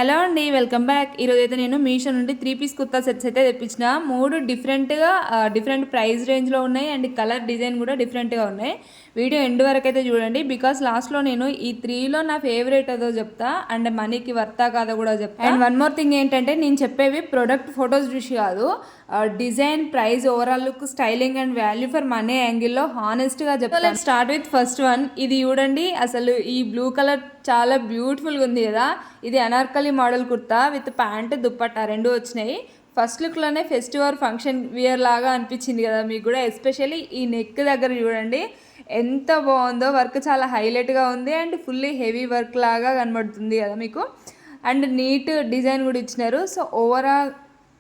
Hello అండి, welcome back. ఈరోజు అయితే నేను మీషో నుండి 3 పీస్ కుర్తా సెట్స్ అయితే తెప్పించిన. 3 డిఫరెంట్ ప్రైస్ రేంజ్లో ఉన్నాయి అండ్ కలర్ డిజైన్ కూడా డిఫరెంట్గా ఉన్నాయి. వీడియో ఎండ్ వరకు అయితే చూడండి, బికాస్ లాస్ట్లో నేను ఈ 3లో నా ఫేవరెట్ ఏదో చెప్తా అండ్ మనీకి వర్తా కాదో కూడా చెప్తా. అండ్ వన్ మోర్ థింగ్ ఏంటంటే, నేను చెప్పేవి ప్రొడక్ట్ ఫొటోస్ చూసి కాదు, design, price, overall look, styling and value for money యాంగిల్లో హానెస్ట్గా చెప్తాను. Start with first one. ఇది చూడండి, అసలు ఈ బ్లూ కలర్ చాలా బ్యూటిఫుల్గా ఉంది కదా. ఇది Anarkali model kurta with pant, dupatta రెండు వచ్చినాయి. ఫస్ట్ లుక్లోనే ఫెస్టివల్ ఫంక్షన్ వియర్ లాగా అనిపించింది కదా మీకు కూడా. ఎస్పెషల్లీ ఈ నెక్ దగ్గర చూడండి ఎంత బాగుందో. వర్క్ చాలా హైలైట్గా ఉంది అండ్ ఫుల్లీ హెవీ వర్క్ లాగా కనబడుతుంది కదా మీకు. అండ్ నీట్ డిజైన్ కూడా ఇచ్చినారు. సో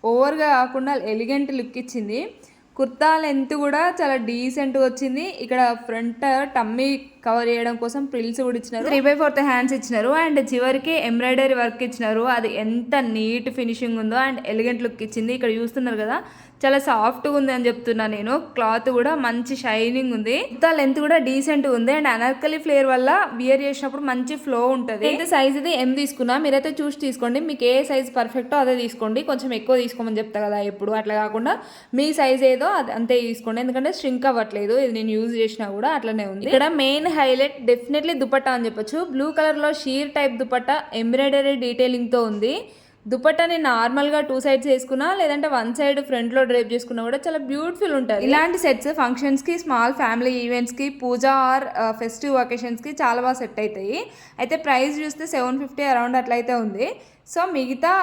ఓవర్గా కాకుండా ఎలిగెంట్ లుక్ ఇచ్చింది. కుర్తా లెంత్ కూడా చాలా డీసెంట్గా వచ్చింది. ఇక్కడ ఫ్రంట్ టమ్మీ కవర్ చేయడం కోసం ప్రిల్స్ కూడా ఇచ్చినారు. 3/4 హ్యాండ్స్ ఇచ్చినారు అండ్ చివరికి ఎంబ్రాయిడరీ వర్క్ ఇచ్చినారు. అది ఎంత నీట్ ఫినిషింగ్ ఉందో అండ్ ఎలిగెంట్ లుక్ ఇచ్చింది. ఇక్కడ చూస్తున్నారు కదా, చాలా సాఫ్ట్గా ఉంది అని చెప్తున్నా నేను. క్లాత్ కూడా మంచి షైనింగ్ ఉంది. కుర్తా లెంత్ కూడా డీసెంట్గా ఉంది అండ్ అనార్కలి ఫ్లేర్ వల్ల వియర్ చేసినప్పుడు మంచి ఫ్లో ఉంటుంది. అయితే సైజ్ ఇది M తీసుకున్నా, మీరైతే చూసి తీసుకోండి. మీకు ఏ సైజ్ పర్ఫెక్టో అదే తీసుకోండి. కొంచెం ఎక్కువ తీసుకోమని చెప్తా కదా ఎప్పుడు, అట్లా కాకుండా మీ సైజ్ ఏదో అది అంతే తీసుకోండి. ఎందుకంటే స్ట్రింక్ అవ్వట్లేదు, ఇది నేను యూజ్ చేసినా కూడా అట్లనే ఉంది. ఇక్కడ మెయిన్ హైలైట్ డెఫినెట్లీ దుపట్టా అని చెప్పొచ్చు. బ్లూ కలర్ లో sheer type dupatta embroidery detailing తో ఉంది. దుపట్టాని నార్మల్గా 2 సైడ్స్ వేసుకున్నా, లేదంటే 1 సైడ్ ఫ్రంట్లో డ్రైప్ చేసుకున్నా కూడా చాలా బ్యూటిఫుల్ ఉంటుంది. ఇలాంటి సెట్స్ ఫంక్షన్స్కి, స్మాల్ ఫ్యామిలీ ఈవెంట్స్కి, పూజ ఆర్ ఫెస్టివ్ ఒకేషన్స్కి చాలా బాగా సెట్ అవుతాయి. అయితే ప్రైస్ చూస్తే 750 అరౌండ్ అట్లయితే ఉంది. సో మిగతా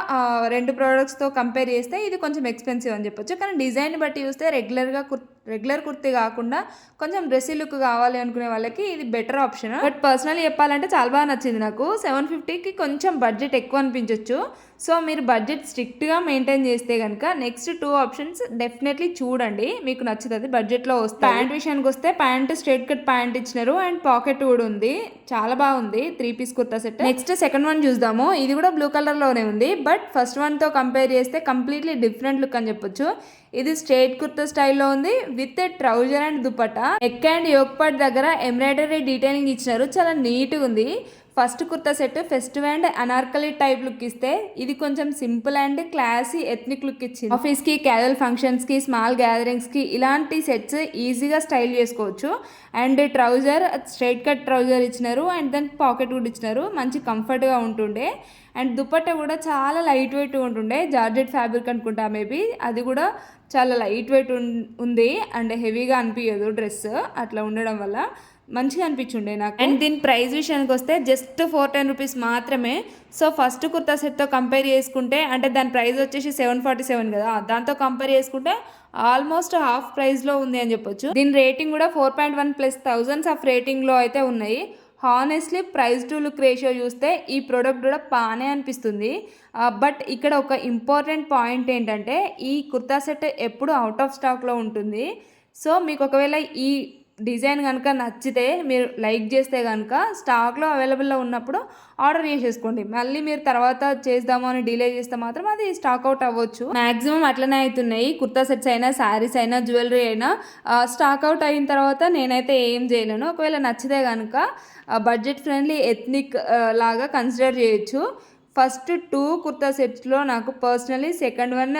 2 ప్రోడక్ట్స్తో కంపేర్ చేస్తే ఇది కొంచెం ఎక్స్పెన్సివ్ అని చెప్పొచ్చు. కానీ డిజైన్ బట్టి చూస్తే రెగ్యులర్ కుర్తీ కాకుండా కొంచెం డ్రెస్సీ లుక్ కావాలి అనుకునే వాళ్ళకి ఇది బెటర్ ఆప్షన్. బట్ పర్సనల్లీ చెప్పాలంటే చాలా బాగా నచ్చింది నాకు. 750కి కొంచెం బడ్జెట్ ఎక్కువ అనిపించవచ్చు. సో మీరు బడ్జెట్ స్ట్రిక్ట్గా మెయింటైన్ చేస్తే కనుక నెక్స్ట్ 2 ఆప్షన్స్ డెఫినెట్లీ చూడండి, మీకు నచ్చుతుంది, బడ్జెట్లో వస్తుంది. ప్యాంట్ విషయానికి వస్తే ప్యాంట్ స్ట్రైట్ కట్ ప్యాంట్ ఇచ్చినారు అండ్ పాకెట్ కూడా ఉంది. చాలా బాగుంది 3 piece kurta set. Next second one చూద్దాము. ఇది కూడా బ్లూ కలర్లోనే ఉంది, బట్ ఫస్ట్ వన్తో కంపేర్ చేస్తే కంప్లీట్లీ డిఫరెంట్ లుక్ అని చెప్పొచ్చు. ఇది స్ట్రైట్ కుర్తా స్టైల్లో ఉంది with trouser and dupatta. Neck and yoke part దగ్గర ఎంబ్రాయిడరీ డీటెయిలింగ్ ఇచ్చినారు, చాలా నీట్గా ఉంది. First kurta set festive and anarkali type look ఇస్తే, ఇది కొంచెం simple and classy ethnic look ఇచ్చింది. ఆఫీస్కి, క్యాజువల్ ఫంక్షన్స్కి, స్మాల్ గ్యాదరింగ్స్కి ఇలాంటి సెట్స్ ఈజీగా స్టైల్ చేసుకోవచ్చు. And trouser straight cut trouser ఇచ్చినారు అండ్ దెన్ పాకెట్ కూడా ఇచ్చినారు, మంచి కంఫర్ట్గా ఉంటుండే. అండ్ దుపట్టా కూడా చాలా లైట్ వెయిట్ ఉంటుండే, జార్జెట్ ఫ్యాబ్రిక్ అనుకుంటా మేబీ. అది కూడా చాలా లైట్ వెయిట్ ఉంది అండ్ హెవీగా అనిపించదు డ్రెస్. అట్లా ఉండడం వల్ల మంచిగా అనిపించుండే నాకు. అండ్ దీని ప్రైస్ విషయానికి వస్తే జస్ట్ 410 రూపీస్ మాత్రమే. సో ఫస్ట్ కుర్తా సెట్తో కంపేర్ చేసుకుంటే, అంటే దాని ప్రైస్ వచ్చేసి 747 కదా, దాంతో కంపేర్ చేసుకుంటే ఆల్మోస్ట్ హాఫ్ ప్రైస్లో ఉంది అని చెప్పొచ్చు. దీని రేటింగ్ కూడా 4.1 ప్లస్ థౌజండ్స్ ఆఫ్ రేటింగ్లో అయితే ఉన్నాయి. Honestly price to look ratio చూస్తే ఈ ప్రోడక్ట్ కూడా బాగానే అనిపిస్తుంది. బట్ ఇక్కడ ఒక ఇంపార్టెంట్ పాయింట్ ఏంటంటే, ఈ కుర్తా సెట్ ఎప్పుడు అవుట్ ఆఫ్ స్టాక్లో ఉంటుంది. సో మీకు ఒకవేళ ఈ డిజైన్ కనుక నచ్చితే, మీరు లైక్ చేస్తే కనుక స్టాక్లో అవైలబుల్లో ఉన్నప్పుడు ఆర్డర్ చేసేసుకోండి. మళ్ళీ మీరు తర్వాత చేద్దాము అని డిలే చేస్తే మాత్రం అది స్టాక్ అవుట్ అవ్వచ్చు. మ్యాక్సిమం అట్లనే అవుతున్నాయి. కుర్తా సెట్స్ అయినా, శారీస్ అయినా, జ్యువెలరీ అయినా స్టాక్ అవుట్ అయిన తర్వాత నేనైతే ఏం చేయలేను. ఒకవేళ నచ్చితే కనుక బడ్జెట్ ఫ్రెండ్లీ ఎథ్నిక్ లాగా కన్సిడర్ చేయొచ్చు. ఫస్ట్ 2 కుర్తా సెట్స్లో నాకు పర్సనలీ సెకండ్ వన్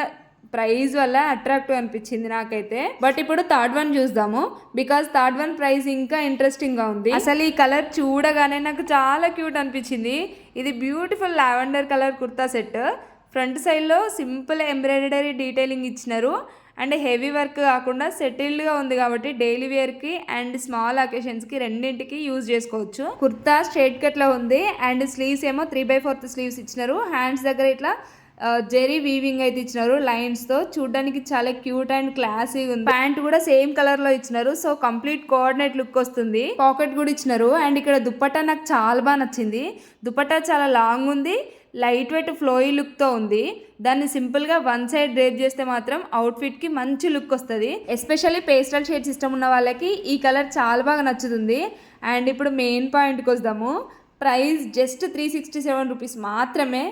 ప్రైస్ వల్ల అట్రాక్టివ్ అనిపించింది నాకైతే. బట్ ఇప్పుడు థర్డ్ వన్ చూద్దాము, బికాస్ థర్డ్ వన్ ప్రైస్ ఇంకా ఇంట్రెస్టింగ్గా ఉంది. అసలు ఈ కలర్ చూడగానే నాకు చాలా క్యూట్ అనిపించింది. ఇది beautiful lavender colour kurta set. Front సైడ్లో సింపుల్ ఎంబ్రాయిడరీ డీటెయిలింగ్ ఇచ్చినారు అండ్ హెవీ వర్క్ కాకుండా సెటిల్డ్గా ఉంది కాబట్టి డైలీ వేర్కి అండ్ స్మాల్ అకేషన్స్కి రెండింటికి యూజ్ చేసుకోవచ్చు. కుర్తా స్ట్రైట్ కట్లో ఉంది అండ్ స్లీవ్స్ ఏమో 3/4 స్లీవ్స్ ఇచ్చినారు. హ్యాండ్స్ దగ్గర ఇట్లా జెరీ వీవింగ్ అయితే ఇచ్చినారు లైన్స్తో. చూడడానికి చాలా క్యూట్ అండ్ క్లాసీగా ఉంది. ప్యాంట్ కూడా సేమ్ కలర్లో ఇచ్చినారు, సో కంప్లీట్ కోఆర్డినేట్ లుక్ వస్తుంది. పాకెట్ కూడా ఇచ్చినారు. అండ్ ఇక్కడ దుపట్టా నాకు చాలా బాగా నచ్చింది. దుపట్టా చాలా లాంగ్ ఉంది, లైట్ వెయిట్ ఫ్లోయీ లుక్తో ఉంది. దాన్ని సింపుల్గా 1 సైడ్ డ్రేప్ చేస్తే మాత్రం అవుట్ఫిట్కి మంచి లుక్ వస్తుంది. ఎస్పెషల్లీ పేస్టల్ షేడ్స్ ఇష్టం ఉన్న వాళ్ళకి ఈ కలర్ చాలా బాగా నచ్చుతుంది. అండ్ ఇప్పుడు మెయిన్ పాయింట్కి వద్దాము. ప్రైస్ జస్ట్ 367 రూపీస్ మాత్రమే.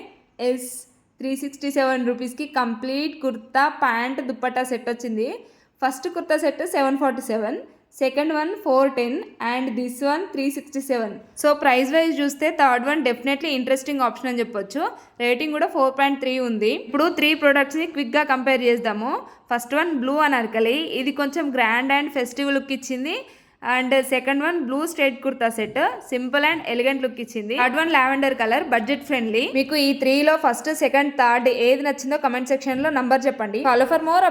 367 రూపీస్కి complete kurta, pant, dupatta set వచ్చింది. First kurta set 747, second one 410 and this one 367. So price wise చూస్తే third one definitely interesting option అని చెప్పొచ్చు. రేటింగ్ కూడా 4.3 ఉంది. ఇప్పుడు 3 ప్రొడక్ట్స్ని క్విక్గా కంపేర్ చేద్దాము. ఫస్ట్ వన్ బ్లూ అనార్కలి, ఇది కొంచెం గ్రాండ్ అండ్ ఫెస్టివ్ లుక్ ఇచ్చింది. And second one blue straight kurta set, simple and elegant look ఇచ్చింది. Third one lavender colour, budget friendly. మీకు ఈ 3లో ఫస్ట్ సెకండ్ థర్డ్ ఏది నచ్చిందో కమెంట్ సెక్షన్ లో నంబర్ చెప్పండి. Follow for more